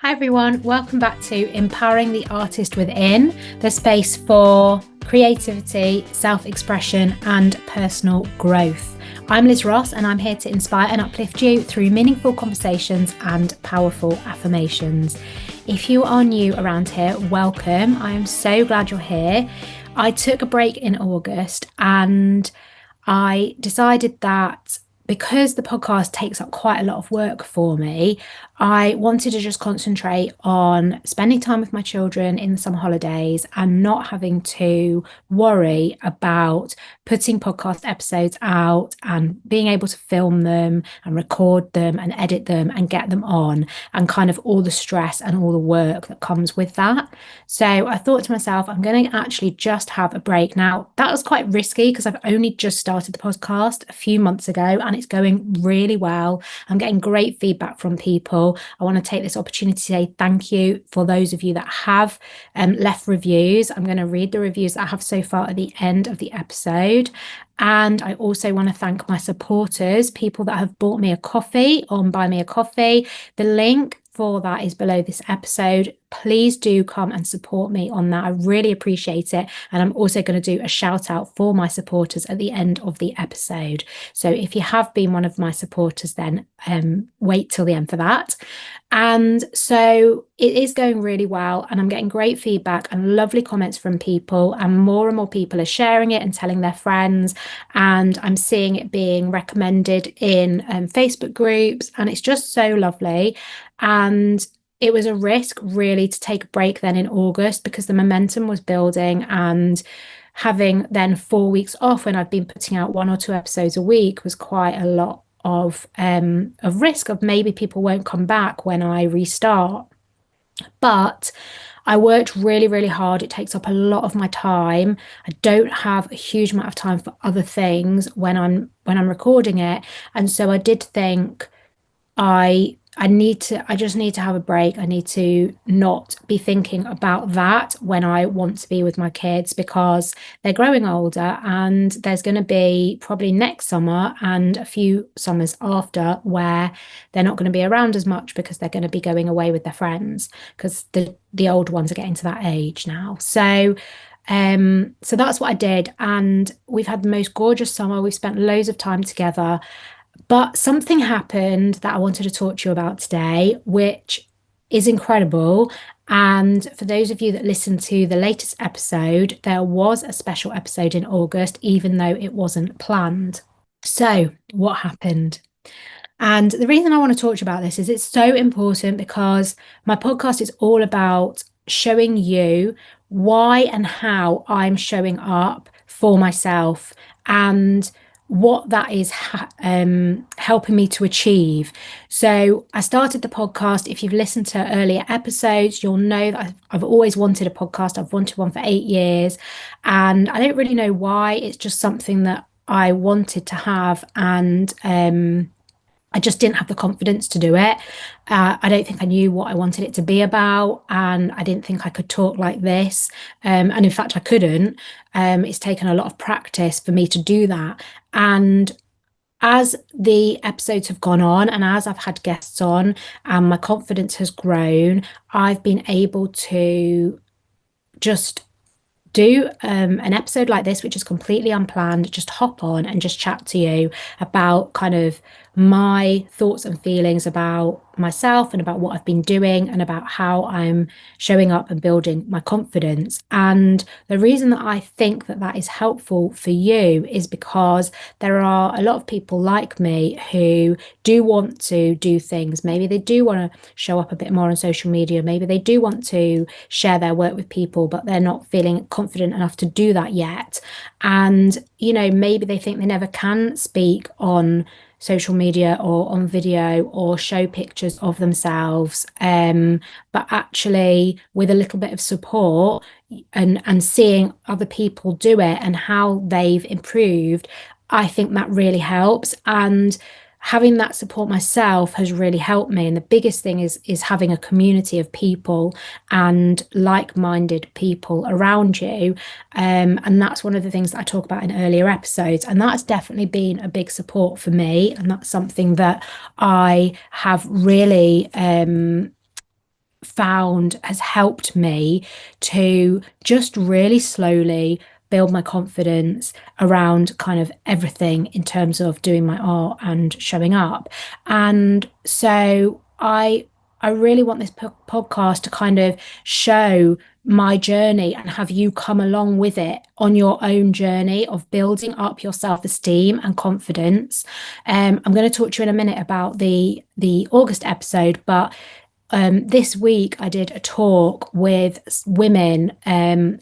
Hi everyone, welcome back to Empowering the Artist Within, the space for creativity, self-expression and personal growth. I'm Liz Ross and I'm here to inspire and uplift you through meaningful conversations and powerful affirmations. If you are new around here, welcome. I am so glad you're here. I took a break in August and I decided that because the podcast takes up quite a lot of work for me, I wanted to just concentrate on spending time with my children in the summer holidays and not having to worry about putting podcast episodes out and being able to film them and record them and edit them and get them on, and kind of all the stress and all the work that comes with that. So I thought to myself, I'm going to actually just have a break. Now, that was quite risky because I've only just started the podcast a few months ago and it's going really well. I'm getting great feedback from people. I want to take this opportunity to say thank you for those of you that have left reviews. I'm going to read the reviews that I have so far at the end of the episode. And I also want to thank my supporters, people that have bought me a coffee on Buy Me a Coffee. The link for that is below this episode. Please do come and support me on that. I really appreciate it. And I'm also going to do a shout out for my supporters at the end of the episode. So if you have been one of my supporters, then wait till the end for that. And so it is going really well and I'm getting great feedback and lovely comments from people, and more people are sharing it and telling their friends, and I'm seeing it being recommended in Facebook groups, and it's just so lovely. And it was a risk really to take a break then in August because the momentum was building, and having then 4 weeks off when I've been putting out 1 or 2 episodes a week was quite a lot of risk of maybe people won't come back when I restart. But I worked really hard. It takes up a lot of my time. I don't have a huge amount of time for other things when I'm recording it. And so I did think I just need to have a break. I need to not be thinking about that when I want to be with my kids, because they're growing older and there's going to be probably next summer and a few summers after where they're not going to be around as much because they're going to be going away with their friends, because the old ones are getting to that age now. So that's what I did, and we've had the most gorgeous summer. We've spent loads of time together. But something happened that I wanted to talk to you about today, which is incredible. And for those of you that listened to the latest episode, there was a special episode in August, even though it wasn't planned. So what happened? And the reason I want to talk to you about this is it's so important, because my podcast is all about showing you why and how I'm showing up for myself and what that is helping me to achieve. So I started the podcast. If you've listened to earlier episodes, you'll know that I've always wanted a podcast. I've wanted one for 8 years, and I don't really know why. It's just something that I wanted to have, and I just didn't have the confidence to do it. I don't think I knew what I wanted it to be about, and I didn't think I could talk like this. And in fact, I couldn't. It's taken a lot of practice for me to do that. And as the episodes have gone on and as I've had guests on and my confidence has grown, I've been able to just do an episode like this, which is completely unplanned, just hop on and just chat to you about kind of my thoughts and feelings about myself and about what I've been doing and about how I'm showing up and building my confidence. And the reason that I think that that is helpful for you is because there are a lot of people like me who do want to do things. Maybe they do want to show up a bit more on social media. Maybe they do want to share their work with people, but they're not feeling confident enough to do that yet. And, you know, maybe they think they never can speak on social media or on video or show pictures of themselves, but actually with a little bit of support and seeing other people do it and how they've improved, I think that really helps. And having that support myself has really helped me. And the biggest thing is having a community of people and like-minded people around you. And that's one of the things that I talk about in earlier episodes. And that's definitely been a big support for me. And that's something that I have really found has helped me to just really slowly build my confidence around kind of everything in terms of doing my art and showing up. And so I really want this podcast to kind of show my journey and have you come along with it on your own journey of building up your self-esteem and confidence. I'm going to talk to you in a minute about the August episode, but this week I did a talk with women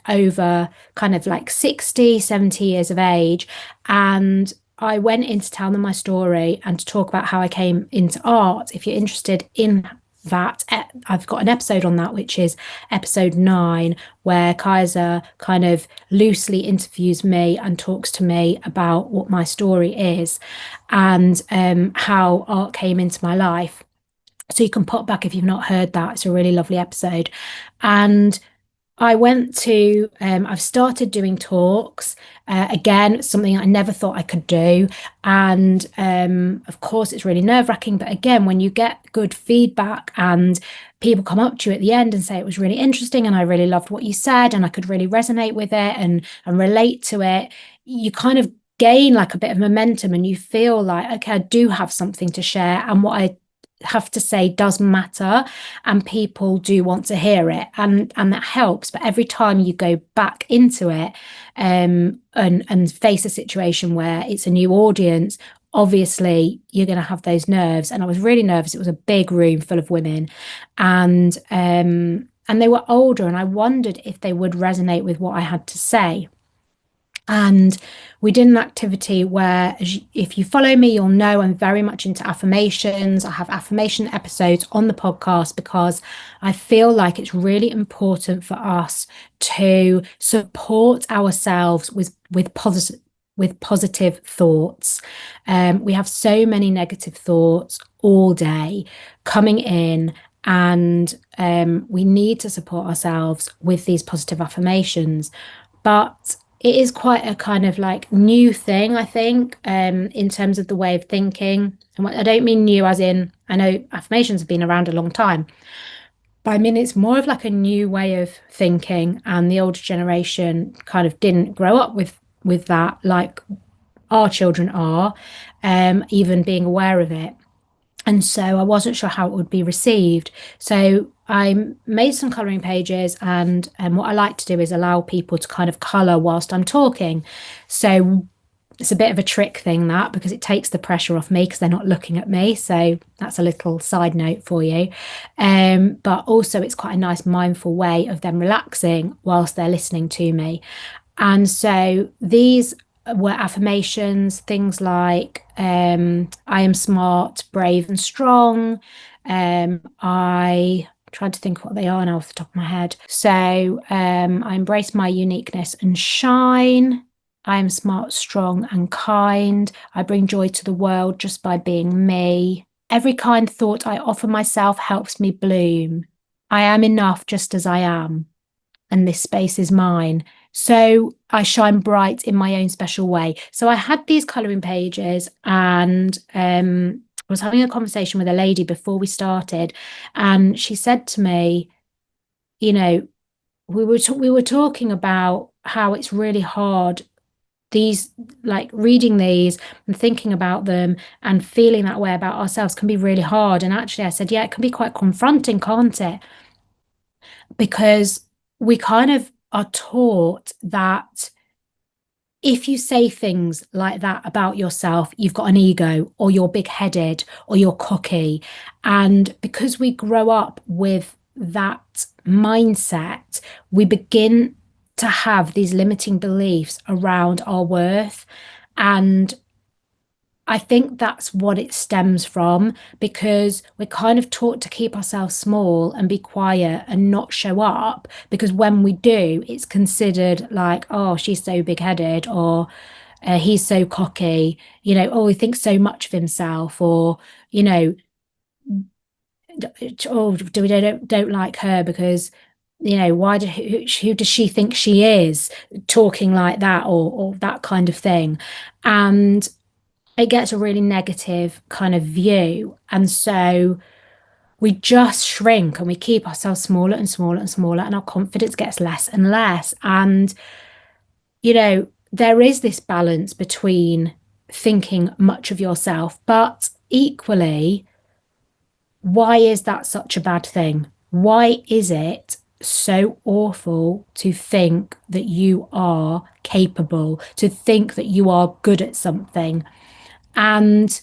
over kind of like 60, 70 years of age. And I went in to tell them my story and to talk about how I came into art. If you're interested in that, I've got an episode on that, which is episode 9, where Kaiser kind of loosely interviews me and talks to me about what my story is and how art came into my life. So you can pop back if you've not heard that. It's a really lovely episode. And I went to, I've started doing talks. Again, something I never thought I could do. And of course, it's really nerve-wracking. But again, when you get good feedback and people come up to you at the end and say it was really interesting and I really loved what you said and I could really resonate with it and relate to it, you kind of gain like a bit of momentum and you feel like, okay, I do have something to share. And what I have to say does matter and people do want to hear it and that helps. But every time you go back into it and face a situation where it's a new audience, obviously you're going to have those nerves. And I was really nervous. It was a big room full of women and they were older and I wondered if they would resonate with what I had to say. And we did an activity where, if you follow me, you'll know I'm very much into affirmations. I have affirmation episodes on the podcast because I feel like it's really important for us to support ourselves with positive thoughts. We have so many negative thoughts all day coming in, and we need to support ourselves with these positive affirmations. But it is quite a kind of like new thing, I think, in terms of the way of thinking. And I don't mean new as in, I know affirmations have been around a long time, but I mean, it's more of like a new way of thinking. And the older generation kind of didn't grow up with that like our children are, even being aware of it. And so I wasn't sure how it would be received. So I made some colouring pages, and what I like to do is allow people to kind of colour whilst I'm talking. So it's a bit of a trick thing that because it takes the pressure off me because they're not looking at me. So that's a little side note for you. But also it's quite a nice mindful way of them relaxing whilst they're listening to me. And so these were affirmations, things like I am smart, brave, and strong. I tried to think what they are now off the top of my head. So I embrace my uniqueness and shine. I am smart, strong, and kind. I bring joy to the world just by being me. Every kind thought I offer myself helps me bloom. I am enough just as I am, and this space is mine. So I shine bright in my own special way. So I had these colouring pages, and I was having a conversation with a lady before we started, and she said to me, you know, we were talking about how it's really hard these like reading these and thinking about them and feeling that way about ourselves can be really hard. And actually I said, yeah, it can be quite confronting, can't it? Because we kind of are taught that if you say things like that about yourself, you've got an ego or you're big-headed or you're cocky. And because we grow up with that mindset, we begin to have these limiting beliefs around our worth. And I think that's what it stems from because we're kind of taught to keep ourselves small and be quiet and not show up because when we do, it's considered like, oh, she's so big-headed or he's so cocky, oh, he thinks so much of himself or, oh, do we don't like her because who does she think she is talking like that or that kind of thing. And it gets a really negative kind of view. And so we just shrink and we keep ourselves smaller and smaller and smaller, and our confidence gets less and less. And, there is this balance between thinking much of yourself, but equally, why is that such a bad thing? Why is it so awful to think that you are capable, to think that you are good at something? And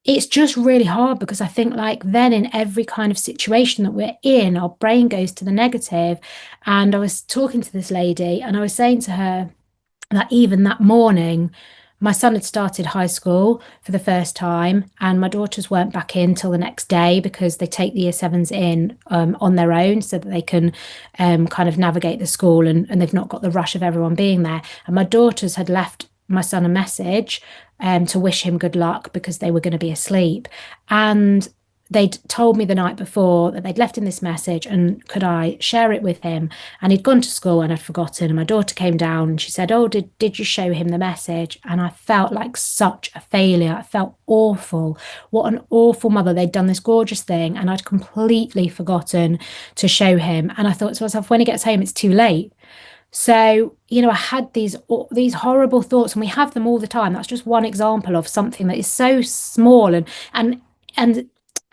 it's just really hard because I think, like, then in every kind of situation that we're in, our brain goes to the negative. And I was talking to this lady and I was saying to her, that even that morning, my son had started high school for the first time, and my daughters weren't back in till the next day because they take the year sevens in on their own so that they can kind of navigate the school, and they've not got the rush of everyone being there. And my daughters had left my son a message to wish him good luck because they were going to be asleep. And they'd told me the night before that they'd left him this message and could I share it with him? And he'd gone to school and I'd forgotten. And my daughter came down and she said, "Oh, did you show him the message?" And I felt like such a failure. I felt awful. What an awful mother. They'd done this gorgeous thing and I'd completely forgotten to show him. And I thought to myself, when he gets home, it's too late. So, I had these horrible thoughts, and we have them all the time. That's just one example of something that is so small and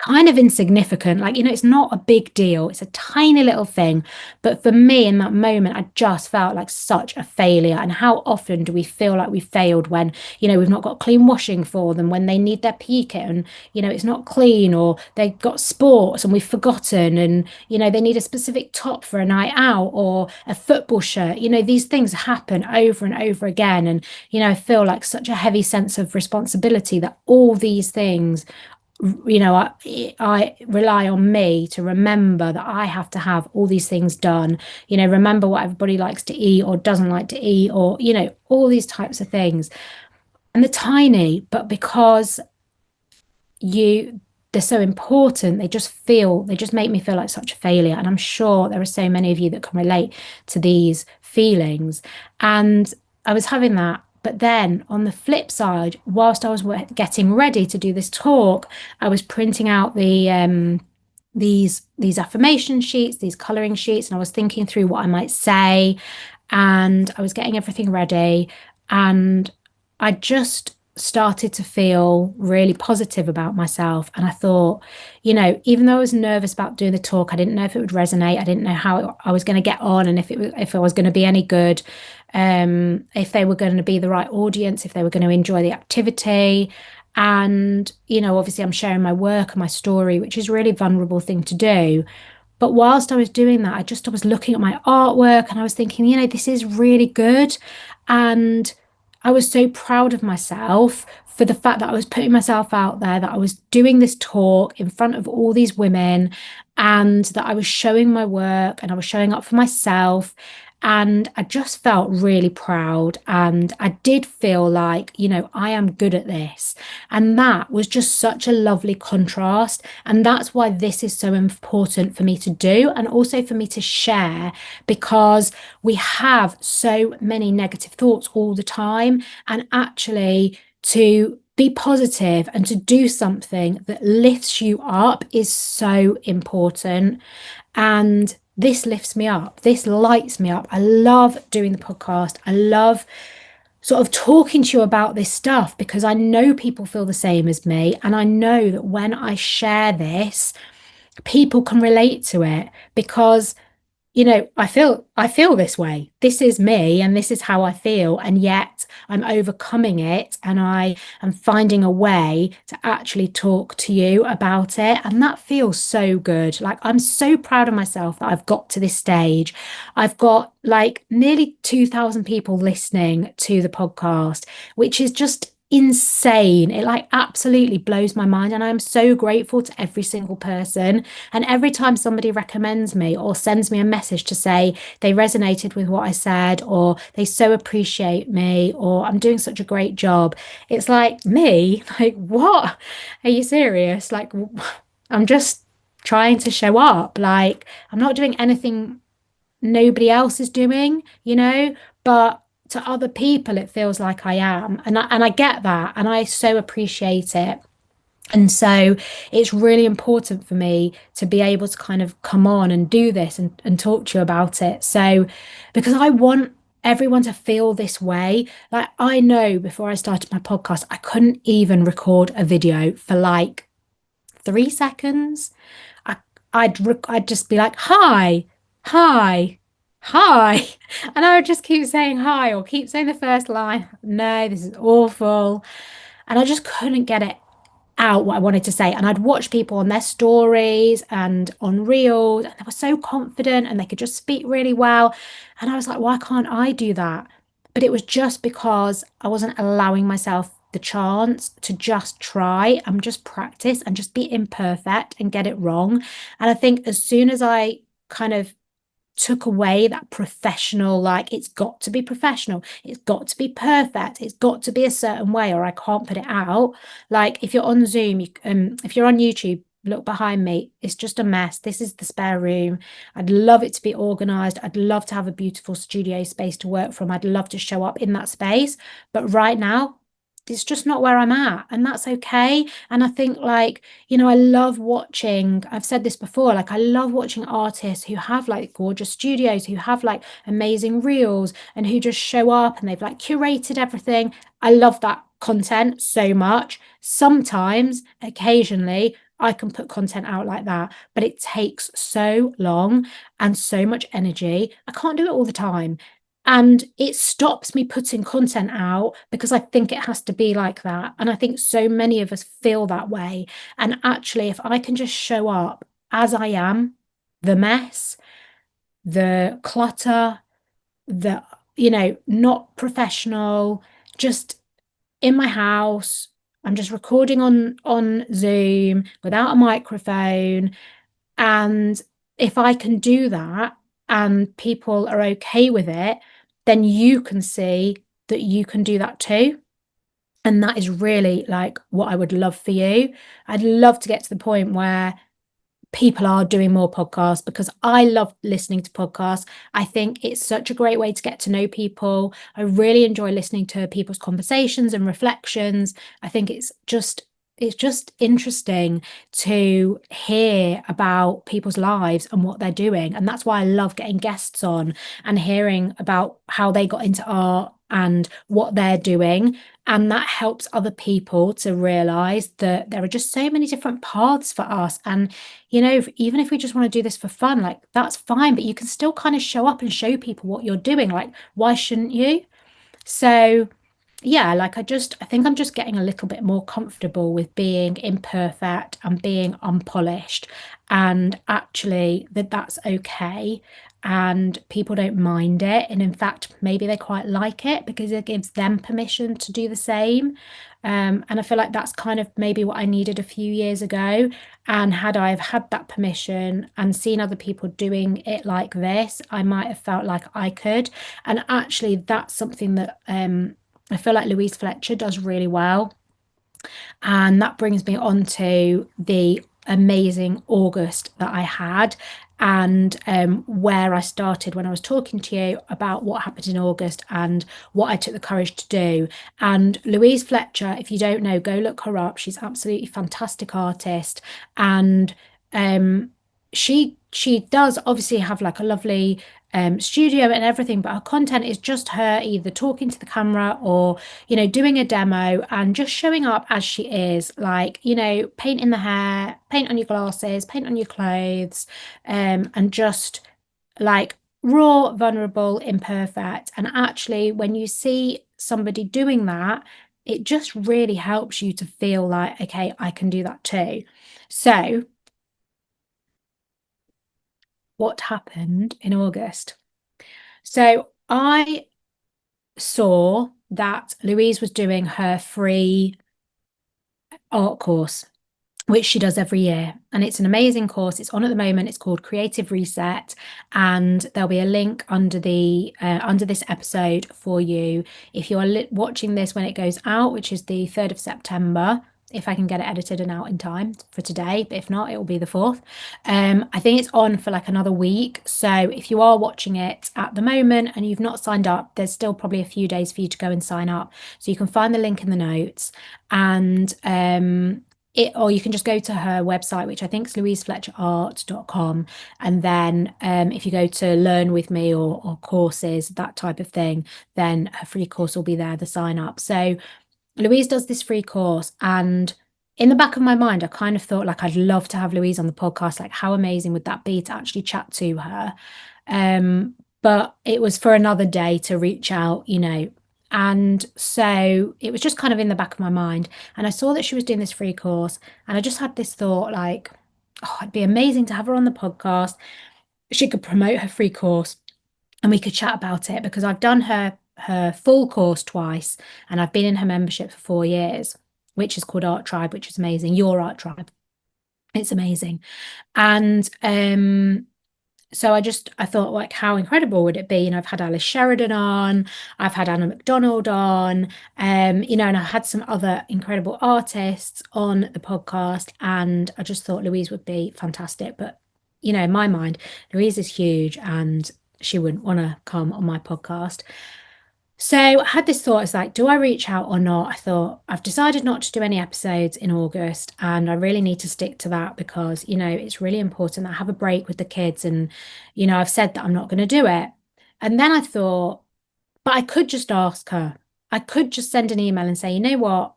kind of insignificant. Like, it's not a big deal. It's a tiny little thing. But for me in that moment, I just felt like such a failure. And how often do we feel like we failed when, we've not got clean washing for them, when they need their PE kit and, it's not clean, or they've got sports and we've forgotten, and, they need a specific top for a night out or a football shirt. These things happen over and over again. And, I feel like such a heavy sense of responsibility that all these things, I rely on me to remember that I have to have all these things done. Remember what everybody likes to eat or doesn't like to eat, or, all these types of things. And they're tiny, but because you they're so important, they just make me feel like such a failure. And I'm sure there are so many of you that can relate to these feelings. And I was having that. But then on the flip side, whilst I was getting ready to do this talk, I was printing out these affirmation sheets, these coloring sheets, and I was thinking through what I might say, and I was getting everything ready, and I just started to feel really positive about myself. And I thought, even though I was nervous about doing the talk, I didn't know if it would resonate. I didn't know how I was going to get on, and if I was going to be any good, if they were going to be the right audience, if they were going to enjoy the activity. And, obviously I'm sharing my work and my story, which is a really vulnerable thing to do. But whilst I was doing that, I was looking at my artwork and I was thinking, this is really good. And I was so proud of myself for the fact that I was putting myself out there, that I was doing this talk in front of all these women, and that I was showing my work and I was showing up for myself. And I just felt really proud. And I did feel like, I am good at this. And that was just such a lovely contrast. And that's why this is so important for me to do, and also for me to share, because we have so many negative thoughts all the time. And actually, to be positive and to do something that lifts you up is so important. And this lifts me up. This lights me up. I love doing the podcast. I love sort of talking to you about this stuff because I know people feel the same as me. And I know that when I share this, people can relate to it because I feel this way. This is me and this is how I feel. And yet I'm overcoming it and I am finding a way to actually talk to you about it. And that feels so good. Like, I'm so proud of myself that I've got to this stage. I've got like nearly 2,000 people listening to the podcast, which is just insane. It like absolutely blows my mind. And I'm so grateful to every single person. And every time somebody recommends me or sends me a message to say they resonated with what I said, or they so appreciate me, or I'm doing such a great job, it's like, me, like, what? Are you serious? Like, I'm just trying to show up. Like, I'm not doing anything nobody else is doing, but to other people, it feels like I am. And I get that. And I so appreciate it. And so it's really important for me to be able to kind of come on and do this and talk to you about it. So, because I want everyone to feel this way. Like, I know before I started my podcast, I couldn't even record a video for like 3 seconds. I, I'd just be like, hi, hi, hi. And I would just keep saying hi or keep saying the first line. No, this is awful. And I just couldn't get it out what I wanted to say. And I'd watch people on their stories and on reels, and they were so confident and they could just speak really well. And I was like, why can't I do that? But it was just because I wasn't allowing myself the chance to just try and just practice and just be imperfect and get it wrong. And I think as soon as I kind of took away that professional, like it's got to be professional, it's got to be perfect, it's got to be a certain way, or I can't put it out. Like if you're on Zoom, if you're on YouTube, look behind me, it's just a mess. This is the spare room. I'd love it to be organized. I'd love to have a beautiful studio space to work from. I'd love to show up in that space. But right now, it's just not where I'm at, and that's okay. And I think, like, I love watching, I've said this before, like, I love watching artists who have like gorgeous studios, who have like amazing reels, and who just show up and they've like curated everything. I love that content so much. Sometimes, occasionally, I can put content out like that, but it takes so long and so much energy. I can't do it all the time. And it stops me putting content out because I think it has to be like that. And I think so many of us feel that way. And actually, if I can just show up as I am, the mess, the clutter, the, not professional, just in my house, I'm just recording on Zoom without a microphone. And if I can do that and people are okay with it, then you can see that you can do that too. And that is really like what I would love for you. I'd love to get to the point where people are doing more podcasts because I love listening to podcasts. I think it's such a great way to get to know people. I really enjoy listening to people's conversations and reflections. I think it's just interesting to hear about people's lives and what they're doing. And that's why I love getting guests on and hearing about how they got into art and what they're doing. And that helps other people to realize that there are just so many different paths for us. And even if we just want to do this for fun, like that's fine, but you can still kind of show up and show people what you're doing. Like, why shouldn't you? So, yeah, like I think I'm just getting a little bit more comfortable with being imperfect and being unpolished, and actually that's okay. And people don't mind it. And in fact, maybe they quite like it because it gives them permission to do the same. And I feel like that's kind of maybe what I needed a few years ago. And had I have had that permission and seen other people doing it like this, I might have felt like I could. And actually, that's something that I feel like Louise Fletcher does really well. And that brings me on to the amazing August that I had, and where I started when I was talking to you about what happened in August and what I took the courage to do. And Louise Fletcher, if you don't know, go look her up. She's absolutely fantastic artist. And she does obviously have like a lovely studio and everything, but her content is just her either talking to the camera or doing a demo and just showing up as she is, like, paint in the hair, paint on your glasses, paint on your clothes, and just like raw, vulnerable, imperfect. And actually, when you see somebody doing that, it just really helps you to feel like, okay, I can do that too. So, what happened in August? So, I saw that Louise was doing her free art course, which she does every year. And it's an amazing course. It's on at the moment. It's called Creative Reset. And there'll be a link under this episode for you. If you're watching this when it goes out, which is the 3rd of September, if I can get it edited and out in time for today, but if not, it will be the 4th. I think it's on for like another week. So if you are watching it at the moment and you've not signed up, there's still probably a few days for you to go and sign up. So you can find the link in the notes. And or you can just go to her website, which I think is louisefletcherart.com. And then if you go to learn with me or courses, that type of thing, then her free course will be there, the sign up. So Louise does this free course, and in the back of my mind, I kind of thought like I'd love to have Louise on the podcast. Like, how amazing would that be to actually chat to her? But it was for another day to reach out, you know. And so it was just kind of in the back of my mind. And I saw that she was doing this free course, and I just had this thought like, oh, it'd be amazing to have her on the podcast. She could promote her free course and we could chat about it because I've done her full course twice and I've been in her membership for 4 years, which is called Art Tribe, which is amazing. Your Art Tribe. It's amazing. And so I thought like how incredible would it be? You know, I've had Alice Sheridan on, I've had Anna McDonald on, you know, and I had some other incredible artists on the podcast, and I just thought Louise would be fantastic. But you know, in my mind, Louise is huge and she wouldn't want to come on my podcast. So I had this thought, it's like, do I reach out or not? I thought I've decided not to do any episodes in August, and I really need to stick to that because, you know, it's really important that I have a break with the kids. And, you know, I've said that I'm not going to do it. And then I thought, but I could just ask her. I could just send an email and say, you know what?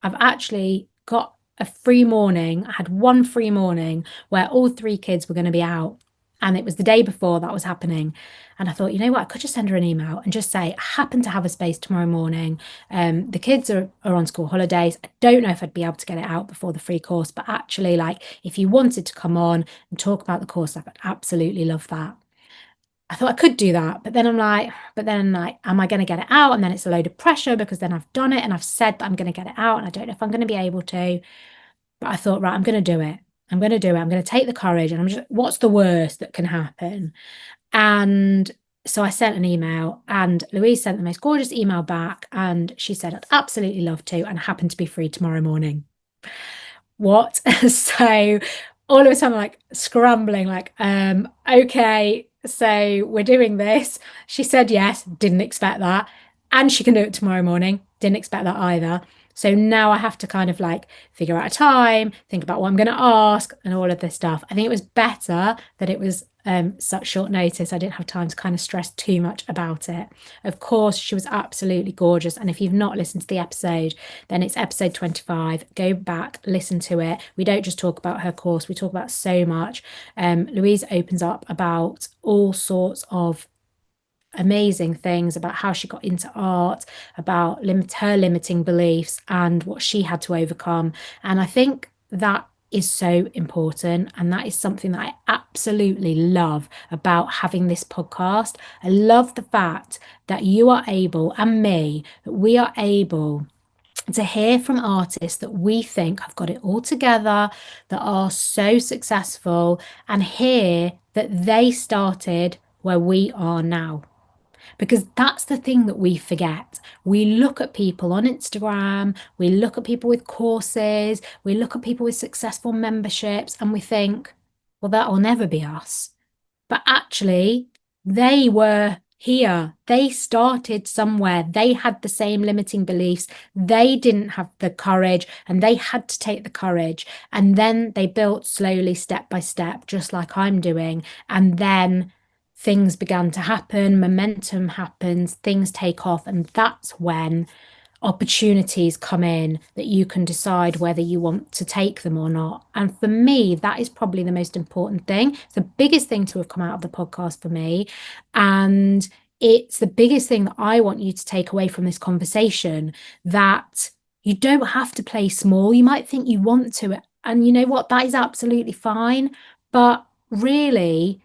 I've actually got a free morning. I had one free morning where all three kids were going to be out. And it was the day before that was happening. And I thought, you know what? I could just send her an email and just say, I happen to have a space tomorrow morning. The kids are on school holidays. I don't know if I'd be able to get it out before the free course, but actually, like, if you wanted to come on and talk about the course, I would absolutely love that. I thought I could do that, but then am I going to get it out? And then it's a load of pressure because then I've done it and I've said that I'm going to get it out and I don't know if I'm going to be able to. But I thought, right, I'm going to do it. I'm going to do it. I'm going to take the courage and I'm just, what's the worst that can happen? And so I sent an email and Louise sent the most gorgeous email back and she said, I'd absolutely love to and happen to be free tomorrow morning. What? So all of a sudden, like scrambling, like, okay, so we're doing this. She said yes, didn't expect that. And she can do it tomorrow morning. Didn't expect that either. So now I have to kind of like figure out a time, think about what I'm going to ask, and all of this stuff. I think it was better that it was such short notice. I didn't have time to kind of stress too much about it. Of course, she was absolutely gorgeous. And if you've not listened to the episode, then it's episode 25. Go back, listen to it. We don't just talk about her course, we talk about so much. Louise opens up about all sorts of amazing things about how she got into art, about her limiting beliefs and what she had to overcome. And I think that is so important. And that is something that I absolutely love about having this podcast. I love the fact that you are able, and me, that we are able to hear from artists that we think have got it all together, that are so successful, and hear that they started where we are now. Because that's the thing that we forget. We look at people on Instagram, we look at people with courses, we look at people with successful memberships, and we think, well, that'll never be us. But actually, they were here. They started somewhere. They had the same limiting beliefs. They didn't have the courage and they had to take the courage. And then they built slowly, step by step, just like I'm doing. And then things began to happen, momentum happens, things take off. And that's when opportunities come in that you can decide whether you want to take them or not. And for me, that is probably the most important thing. It's the biggest thing to have come out of the podcast for me. And it's the biggest thing that I want you to take away from this conversation, that you don't have to play small. You might think you want to, and you know what? That is absolutely fine. But really,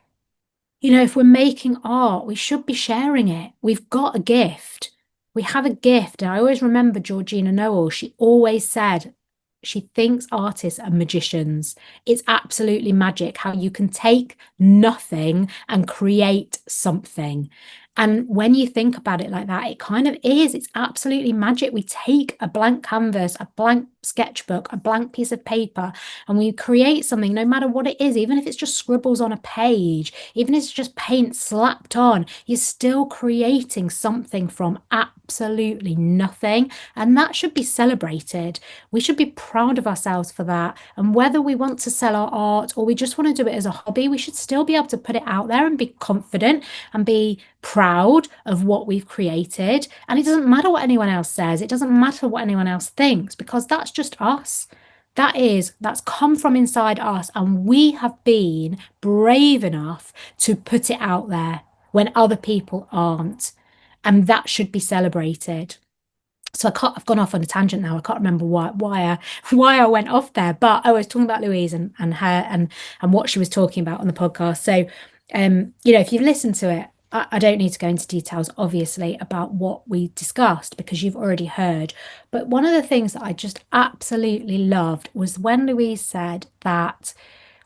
you know, if we're making art, we should be sharing it. We've got a gift. We have a gift. And I always remember Georgina Noel. She always said she thinks artists are magicians. It's absolutely magic how you can take nothing and create something. And when you think about it like that, it kind of is. It's absolutely magic. We take a blank canvas, a blank sketchbook, a blank piece of paper, and we create something, no matter what it is, even if it's just scribbles on a page, even if it's just paint slapped on, you're still creating something from absolutely nothing. And that should be celebrated. We should be proud of ourselves for that. And whether we want to sell our art or we just want to do it as a hobby, we should still be able to put it out there and be confident and be proud of what we've created. And it doesn't matter what anyone else says, it doesn't matter what anyone else thinks, because that's just us. That's come from inside us, and we have been brave enough to put it out there when other people aren't. And that should be celebrated. So I've gone off on a tangent now. I can't remember why I went off there, but I was talking about Louise and her and what she was talking about on the podcast. So if you've listened to it, I don't need to go into details, obviously, about what we discussed because you've already heard. But one of the things that I just absolutely loved was when Louise said that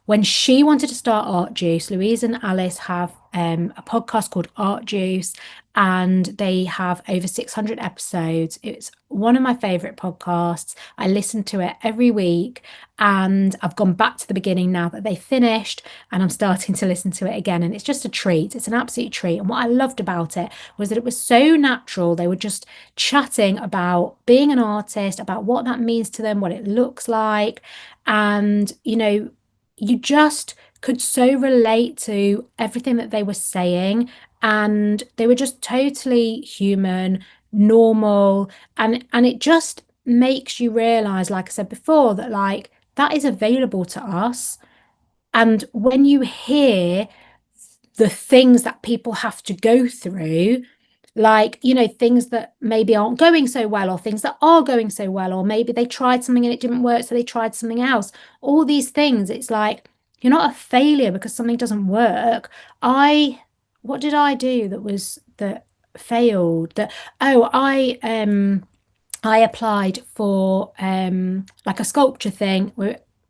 when she wanted to start Art Juice, Louise and Alice have a podcast called Art Juice, and they have over 600 episodes. It's one of my favorite podcasts. I listen to it every week, and I've gone back to the beginning now that they finished, and I'm starting to listen to it again. And it's just a treat. It's an absolute treat. And what I loved about it was that it was so natural. They were just chatting about being an artist, about what that means to them, what it looks like. And, you just could so relate to everything that they were saying, and they were just totally human, normal, and it just makes you realize, like I said before, that like that is available to us. And when you hear the things that people have to go through, like, things that maybe aren't going so well, or things that are going so well, or maybe they tried something and it didn't work, so they tried something else. All these things, it's like you're not a failure because something doesn't work. What did I do that failed? I applied for like a sculpture thing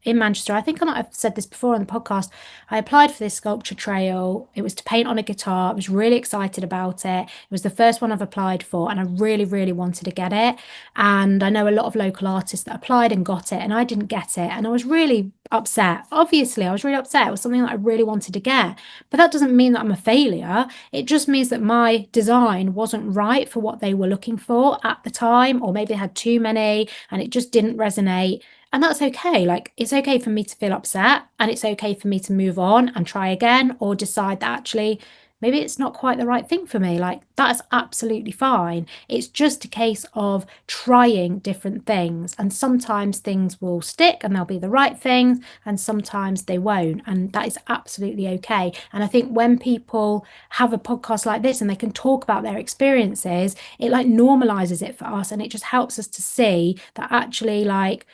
in Manchester. I think I might have said this before on the podcast. I applied for this sculpture trail. It was to paint on a guitar. I was really excited about it. It was the first one I've applied for, and I really, really wanted to get it. And I know a lot of local artists that applied and got it, and I didn't get it. And I was really upset. Obviously, I was really upset. It was something that I really wanted to get. But that doesn't mean that I'm a failure. It just means that my design wasn't right for what they were looking for at the time, or maybe they had too many and it just didn't resonate. And that's okay. Like, it's okay for me to feel upset, and it's okay for me to move on and try again, or decide that actually maybe it's not quite the right thing for me. Like, that's absolutely fine. It's just a case of trying different things. And sometimes things will stick and they'll be the right thing, and sometimes they won't. And that is absolutely okay. And I think when people have a podcast like this and they can talk about their experiences, it like normalizes it for us, and it just helps us to see that actually, like,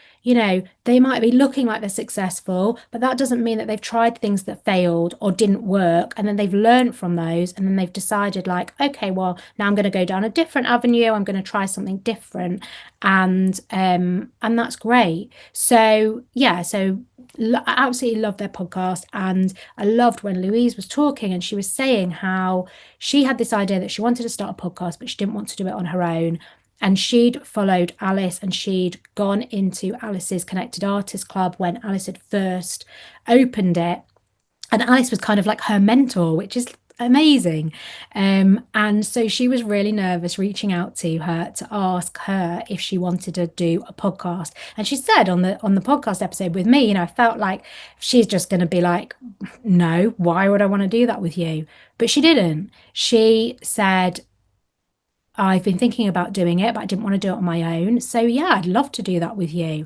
they might be looking like they're successful, but that doesn't mean that they've tried things that failed or didn't work, and then they've learned from those, and then they've decided, like, okay, well, now I'm going to go down a different avenue. I'm going to try something different, and that's great. So yeah, I absolutely love their podcast, and I loved when Louise was talking and she was saying how she had this idea that she wanted to start a podcast, but she didn't want to do it on her own. And she'd followed Alice, and she'd gone into Alice's Connected Artists Club when Alice had first opened it. And Alice was kind of like her mentor, which is amazing. And so she was really nervous reaching out to her to ask her if she wanted to do a podcast. And she said on the podcast episode with me, I felt like she's just going to be like, no, why would I want to do that with you? But she didn't. She said, I've been thinking about doing it, but I didn't want to do it on my own. So yeah, I'd love to do that with you.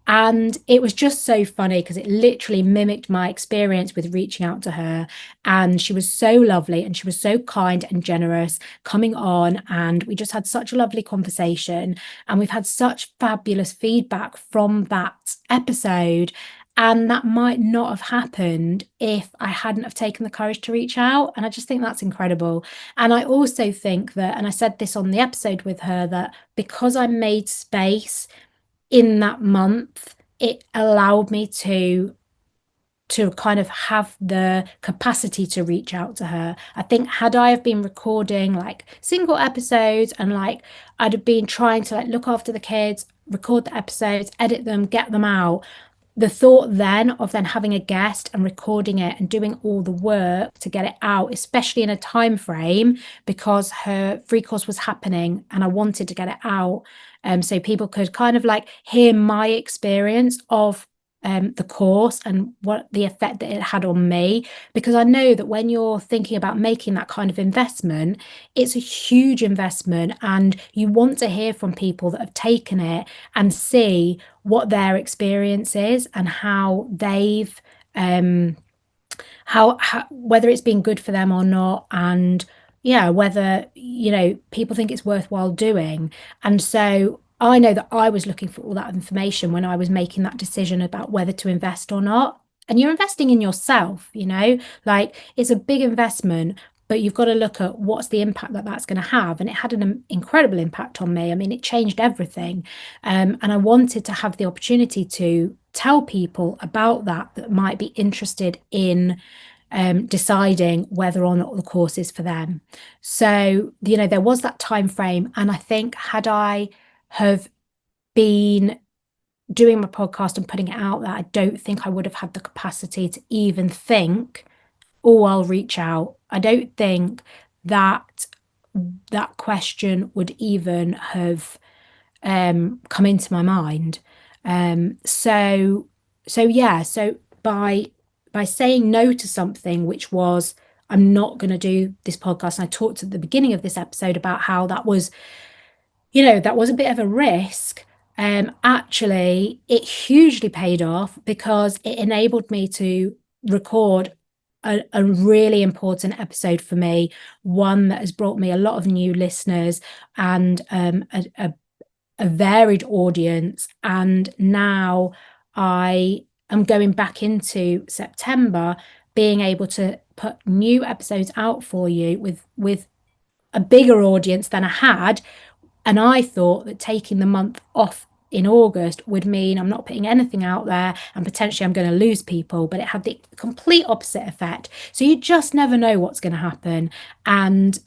And it was just so funny because it literally mimicked my experience with reaching out to her. And she was so lovely, and she was so kind and generous coming on. And we just had such a lovely conversation. And we've had such fabulous feedback from that episode. And that might not have happened if I hadn't have taken the courage to reach out. And I just think that's incredible. And I also think that, and I said this on the episode with her, that because I made space in that month, it allowed me to kind of have the capacity to reach out to her. I think had I have been recording like single episodes, and like I'd have been trying to like look after the kids, record the episodes, edit them, get them out. The thought then of then having a guest and recording it and doing all the work to get it out, especially in a time frame, because her free course was happening and I wanted to get it out, so people could kind of like hear my experience of the course and what the effect that it had on me. Because I know that when you're thinking about making that kind of investment, it's a huge investment, and you want to hear from people that have taken it and see what their experience is and how they've how whether it's been good for them or not, and yeah, whether people think it's worthwhile doing. And so I know that I was looking for all that information when I was making that decision about whether to invest or not. And you're investing in yourself, like it's a big investment, but you've got to look at what's the impact that that's going to have. And it had an incredible impact on me. I mean, it changed everything. And I wanted to have the opportunity to tell people about that might be interested in deciding whether or not the course is for them. So, there was that time frame. And I think had I have been doing my podcast and putting it out there, I don't think I would have had the capacity to even think, oh, I'll reach out. I don't think that that question would even have come into my mind. So yeah, so by saying no to something, which was I'm not going to do this podcast. And I talked at the beginning of this episode about how that was a bit of a risk. Actually, it hugely paid off because it enabled me to record a really important episode for me, one that has brought me a lot of new listeners and a varied audience. And now I am going back into September, being able to put new episodes out for you with a bigger audience than I had. And I thought that taking the month off in August would mean I'm not putting anything out there and potentially I'm going to lose people, but it had the complete opposite effect. So you just never know what's going to happen. And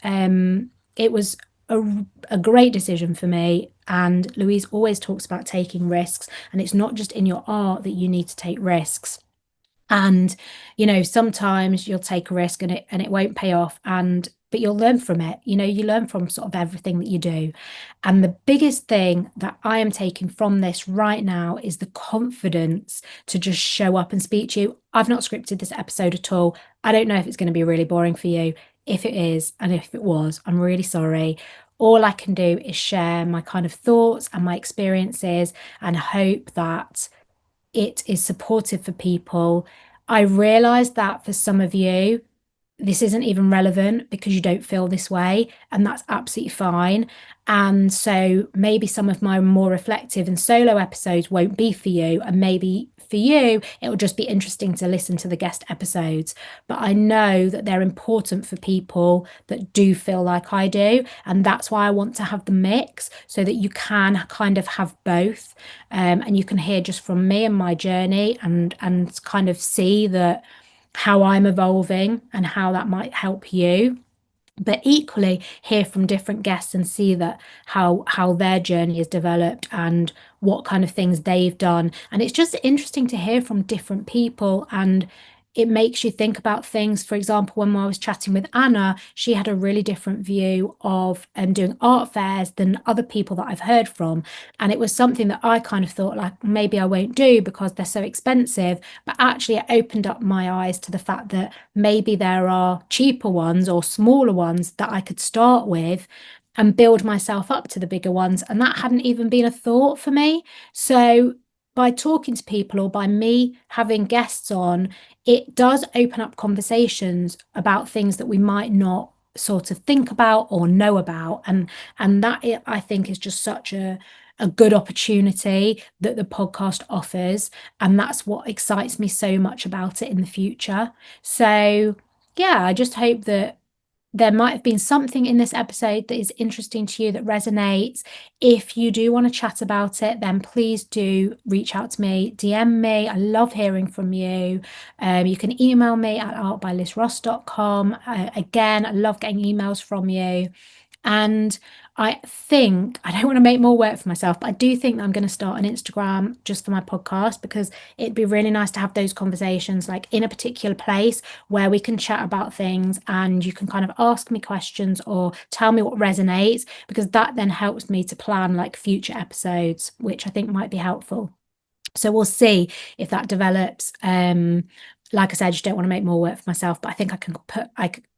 it was a great decision for me. And Louise always talks about taking risks, and it's not just in your art that you need to take risks. And sometimes you'll take a risk and it won't pay off, but you'll learn from it. You learn from sort of everything that you do. And the biggest thing that I am taking from this right now is the confidence to just show up and speak to you. I've not scripted this episode at all. I don't know if it's going to be really boring for you. If it is, and if it was, I'm really sorry. All I can do is share my kind of thoughts and my experiences and hope that it is supportive for people. I realize that for some of you, this isn't even relevant because you don't feel this way, and that's absolutely fine. And so maybe some of my more reflective and solo episodes won't be for you, and maybe for you it'll just be interesting to listen to the guest episodes. But I know that they're important for people that do feel like I do, and that's why I want to have the mix so that you can kind of have both, and you can hear just from me and my journey, and kind of see that how I'm evolving and how that might help you, but equally hear from different guests and see that how their journey has developed and what kind of things they've done. And it's just interesting to hear from different people, and it makes you think about things. For example, when I was chatting with Anna, she had a really different view of doing art fairs than other people that I've heard from. And it was something that I kind of thought like maybe I won't do because they're so expensive. But actually, it opened up my eyes to the fact that maybe there are cheaper ones or smaller ones that I could start with and build myself up to the bigger ones. And that hadn't even been a thought for me. So by talking to people or by me having guests on, it does open up conversations about things that we might not sort of think about or know about. And that I think is just such a good opportunity that the podcast offers. And that's what excites me so much about it in the future. So yeah, I just hope that there might have been something in this episode that is interesting to you, that resonates. If you do want to chat about it, then please do reach out to me, DM me. I love hearing from you. You can email me at artbylizross.com. Again, I love getting emails from you. And I think I don't want to make more work for myself, but I do think that I'm going to start an Instagram just for my podcast, because it'd be really nice to have those conversations like in a particular place where we can chat about things and you can kind of ask me questions or tell me what resonates, because that then helps me to plan like future episodes, which I think might be helpful. So we'll see if that develops. Like I said, I just don't want to make more work for myself, but I think I can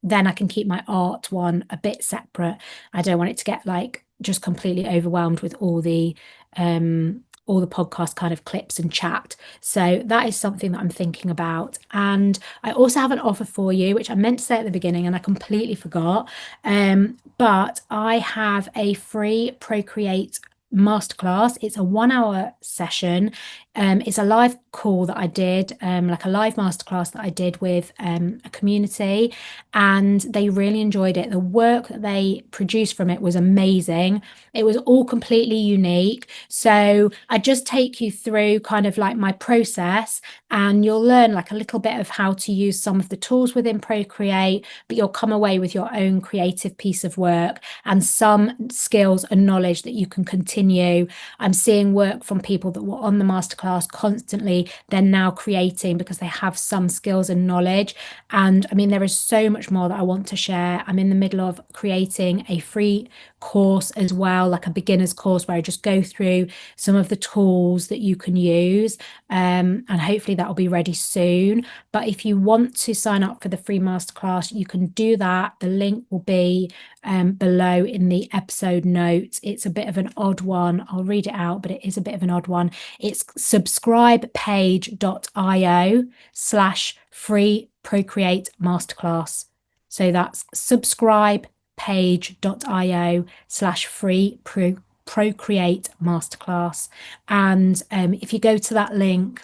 then I can keep my art one a bit separate. I don't want it to get like just completely overwhelmed with all the podcast kind of clips and chat. So that is something that I'm thinking about. And I also have an offer for you, which I meant to say at the beginning and I completely forgot. But I have a free Procreate masterclass. It's a 1 hour session. It's a live call that I did, like a live masterclass that I did with a community, and they really enjoyed it. The work that they produced from it was amazing. It was all completely unique. So I just take you through kind of like my process, and you'll learn like a little bit of how to use some of the tools within Procreate, but you'll come away with your own creative piece of work and some skills and knowledge that you can continue. I'm seeing work from people that were on the masterclass constantly, they're now creating because they have some skills and knowledge. And I mean, there is so much more that I want to share. I'm in the middle of creating a free course as well, like a beginner's course where I just go through some of the tools that you can use. And hopefully that will be ready soon. But if you want to sign up for the free masterclass, you can do that. The link will be below in the episode notes. It's a bit of an odd one. I'll read it out, but it is a bit of an odd one. It's subscribepage.io/free Procreate masterclass. So that's subscribepage.io/free Procreate masterclass. And if you go to that link,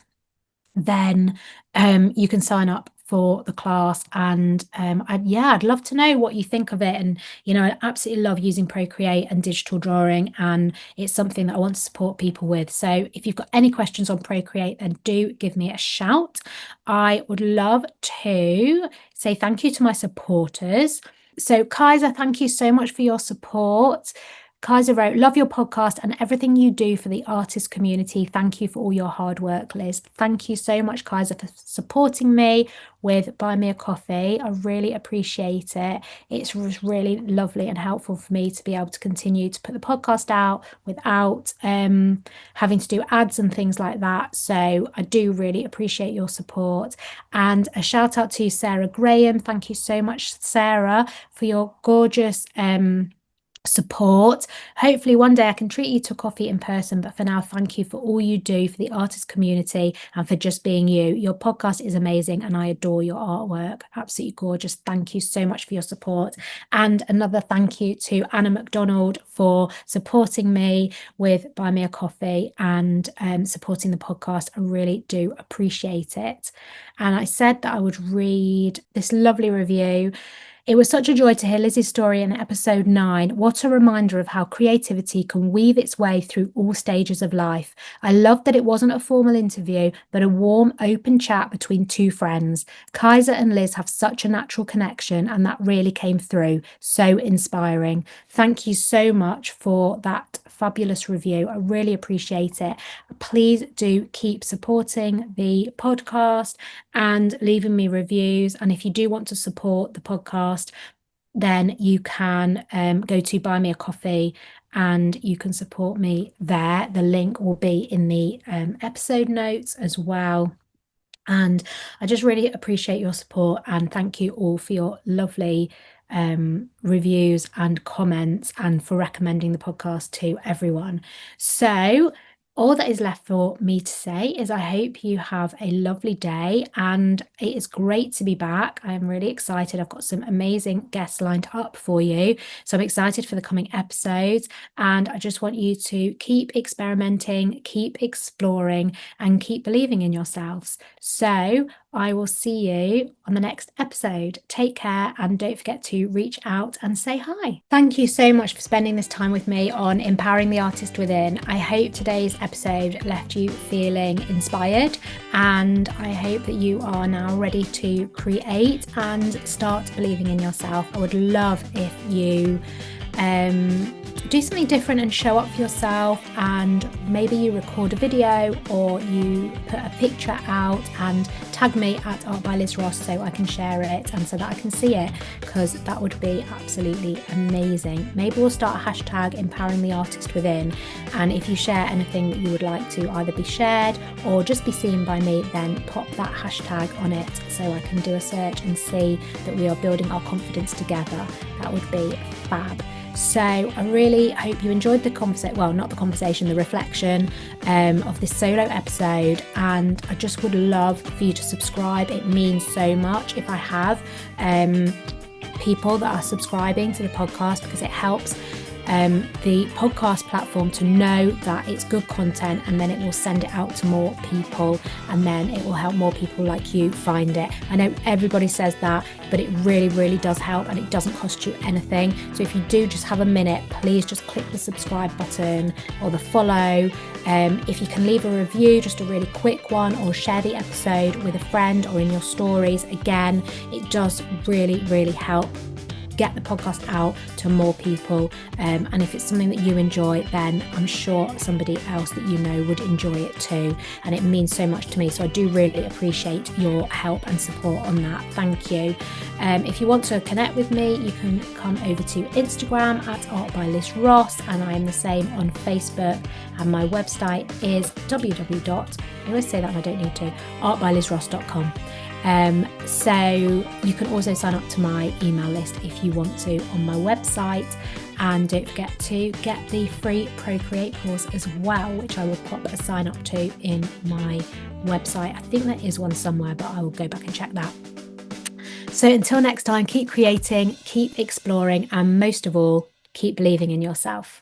then you can sign up for the class. And I'd love to know what you think of it. And I absolutely love using Procreate and digital drawing, and it's something that I want to support people with. So if you've got any questions on Procreate, then do give me a shout. I would love to say thank you to my supporters. So Kaiser, thank you so much for your support. Kaiser wrote, love your podcast and everything you do for the artist community. Thank you for all your hard work, Liz. Thank you so much, Kaiser, for supporting me with Buy Me a Coffee. I really appreciate it. It's really lovely and helpful for me to be able to continue to put the podcast out without having to do ads and things like that. So I do really appreciate your support. And a shout out to Sarah Graham. Thank you so much, Sarah, for your gorgeous support. Hopefully one day I can treat you to coffee in person, but for now, thank you for all you do for the artist community and for just being you. Your podcast is amazing and I adore your artwork. Absolutely gorgeous. Thank you so much for your support. And another thank you to Anna McDonald for supporting me with Buy Me a Coffee and supporting the podcast. I really do appreciate it. And I said that I would read this lovely review. It was such a joy to hear Lizzie's story in episode 9. What a reminder of how creativity can weave its way through all stages of life. I loved that it wasn't a formal interview, but a warm, open chat between two friends. Kaiser and Liz have such a natural connection, and that really came through. So inspiring. Thank you so much for that fabulous review. I really appreciate it. Please do keep supporting the podcast and leaving me reviews. And if you do want to support the podcast, then you can go to Buy Me a Coffee and you can support me there. The link will be in the episode notes as well. And I just really appreciate your support, and thank you all for your lovely reviews and comments and for recommending the podcast to everyone. So all that is left for me to say is I hope you have a lovely day, and it is great to be back. I'm really excited. I've got some amazing guests lined up for you. So I'm excited for the coming episodes, and I just want you to keep experimenting, keep exploring, and keep believing in yourselves. So I will see you on the next episode. Take care, and don't forget to reach out and say hi. Thank you so much for spending this time with me on Empowering the Artist Within. I hope today's episode left you feeling inspired, and I hope that you are now ready to create and start believing in yourself. I would love if you do something different and show up for yourself, and maybe you record a video or you put a picture out and tag me at Art by Liz Ross so I can share it and so that I can see it, because that would be absolutely amazing. Maybe we'll start a hashtag empowering the artist within, and if you share anything that you would like to either be shared or just be seen by me, then pop that hashtag on it so I can do a search and see that we are building our confidence together. That would be fab. So I really hope you enjoyed the the reflection of this solo episode, and I just would love for you to subscribe. It means so much if I have people that are subscribing to the podcast, because it helps the podcast platform to know that it's good content, and then it will send it out to more people, and then it will help more people like you find it. I know everybody says that, but it really, really does help, and it doesn't cost you anything. So if you do just have a minute, please just click the subscribe button or the follow. If you can leave a review, just a really quick one, or share the episode with a friend or in your stories, again, it does really, really help get the podcast out to more people, and if it's something that you enjoy, then I'm sure somebody else that you know would enjoy it too, and it means so much to me. So I do really appreciate your help and support on that. Thank you. If you want to connect with me, you can come over to Instagram at Art by Liz Ross, and I am the same on Facebook, and my website is I always say that and I don't need to, artbylizross.com. So you can also sign up to my email list if you want to on my website, and don't forget to get the free Procreate course as well, which I will pop a sign up to in my website. I think there is one somewhere, but I will go back and check that. So until next time, keep creating, keep exploring, and most of all, keep believing in yourself.